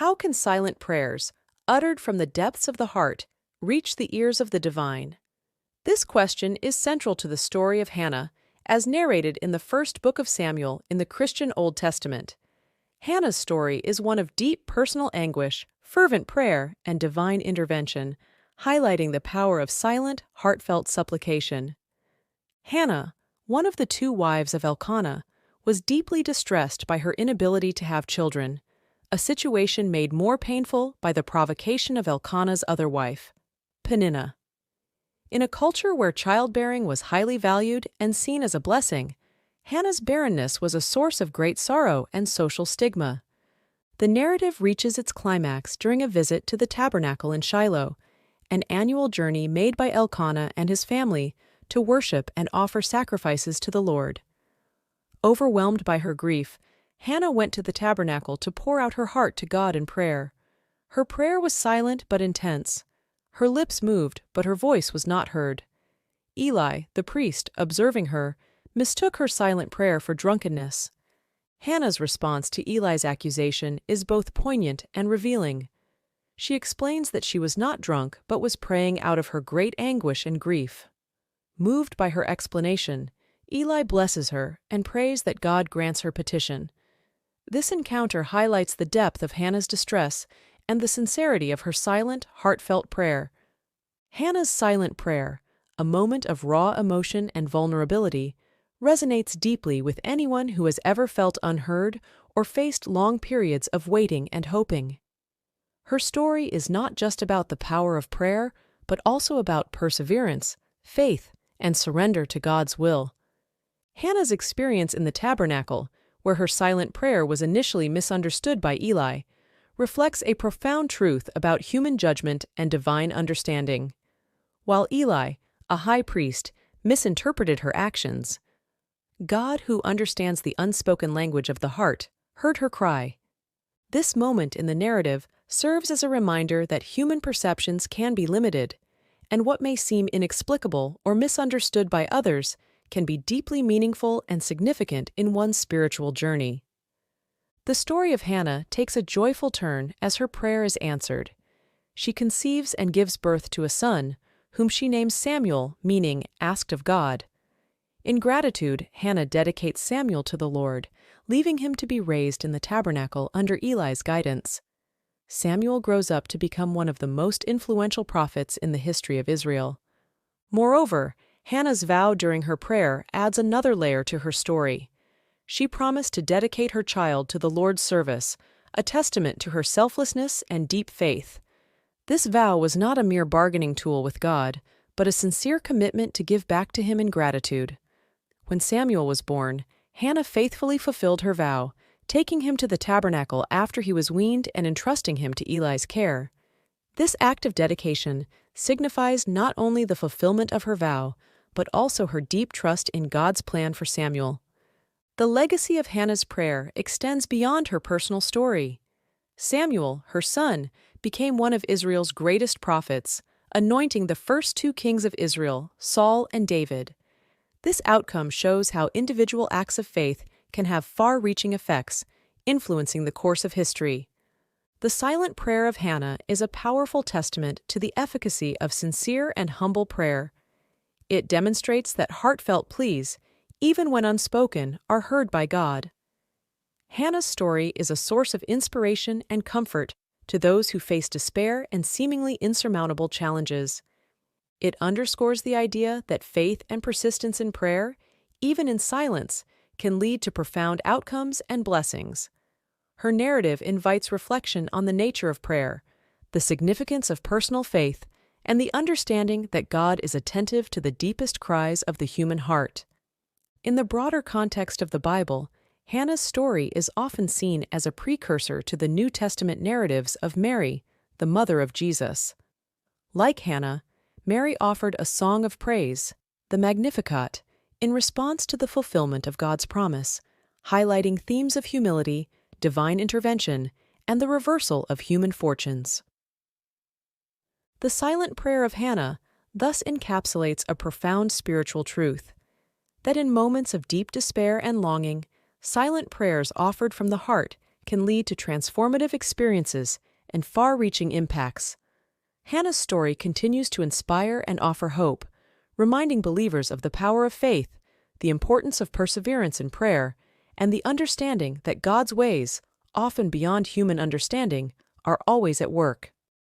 How can silent prayers, uttered from the depths of the heart, reach the ears of the divine? This question is central to the story of Hannah, as narrated in the first book of Samuel in the Christian Old Testament. Hannah's story is one of deep personal anguish, fervent prayer, and divine intervention, highlighting the power of silent, heartfelt supplication. Hannah, one of the two wives of Elkanah, was deeply distressed by her inability to have children, a situation made more painful by the provocation of Elkanah's other wife, Peninnah. In a culture where childbearing was highly valued and seen as a blessing, Hannah's barrenness was a source of great sorrow and social stigma. The narrative reaches its climax during a visit to the tabernacle in Shiloh, an annual journey made by Elkanah and his family to worship and offer sacrifices to the Lord. Overwhelmed by her grief, Hannah went to the tabernacle to pour out her heart to God in prayer. Her prayer was silent but intense. Her lips moved, but her voice was not heard. Eli, the priest, observing her, mistook her silent prayer for drunkenness. Hannah's response to Eli's accusation is both poignant and revealing. She explains that she was not drunk but was praying out of her great anguish and grief. Moved by her explanation, Eli blesses her and prays that God grants her petition. This encounter highlights the depth of Hannah's distress and the sincerity of her silent, heartfelt prayer. Hannah's silent prayer, a moment of raw emotion and vulnerability, resonates deeply with anyone who has ever felt unheard or faced long periods of waiting and hoping. Her story is not just about the power of prayer, but also about perseverance, faith, and surrender to God's will. Hannah's experience in the tabernacle, where her silent prayer was initially misunderstood by Eli, reflects a profound truth about human judgment and divine understanding. While Eli, a high priest, misinterpreted her actions, God, who understands the unspoken language of the heart, heard her cry. This moment in the narrative serves as a reminder that human perceptions can be limited, and what may seem inexplicable or misunderstood by others can be deeply meaningful and significant in one's spiritual journey. The story of Hannah takes a joyful turn as her prayer is answered. She conceives and gives birth to a son, whom she names Samuel, meaning asked of God. In gratitude, Hannah dedicates Samuel to the Lord, leaving him to be raised in the tabernacle under Eli's guidance. Samuel grows up to become one of the most influential prophets in the history of Israel. Moreover, Hannah's vow during her prayer adds another layer to her story. She promised to dedicate her child to the Lord's service, a testament to her selflessness and deep faith. This vow was not a mere bargaining tool with God, but a sincere commitment to give back to him in gratitude. When Samuel was born, Hannah faithfully fulfilled her vow, taking him to the tabernacle after he was weaned and entrusting him to Eli's care. This act of dedication signifies not only the fulfillment of her vow, but also her deep trust in God's plan for Samuel. The legacy of Hannah's prayer extends beyond her personal story. Samuel, her son, became one of Israel's greatest prophets, anointing the first two kings of Israel, Saul and David. This outcome shows how individual acts of faith can have far-reaching effects, influencing the course of history. The silent prayer of Hannah is a powerful testament to the efficacy of sincere and humble prayer. It demonstrates that heartfelt pleas, even when unspoken, are heard by God. Hannah's story is a source of inspiration and comfort to those who face despair and seemingly insurmountable challenges. It underscores the idea that faith and persistence in prayer, even in silence, can lead to profound outcomes and blessings. Her narrative invites reflection on the nature of prayer, the significance of personal faith, and the understanding that God is attentive to the deepest cries of the human heart. In the broader context of the Bible, Hannah's story is often seen as a precursor to the New Testament narratives of Mary, the mother of Jesus. Like Hannah, Mary offered a song of praise, the Magnificat, in response to the fulfillment of God's promise, highlighting themes of humility, divine intervention, and the reversal of human fortunes. The silent prayer of Hannah thus encapsulates a profound spiritual truth, that in moments of deep despair and longing, silent prayers offered from the heart can lead to transformative experiences and far-reaching impacts. Hannah's story continues to inspire and offer hope, reminding believers of the power of faith, the importance of perseverance in prayer, and the understanding that God's ways, often beyond human understanding, are always at work.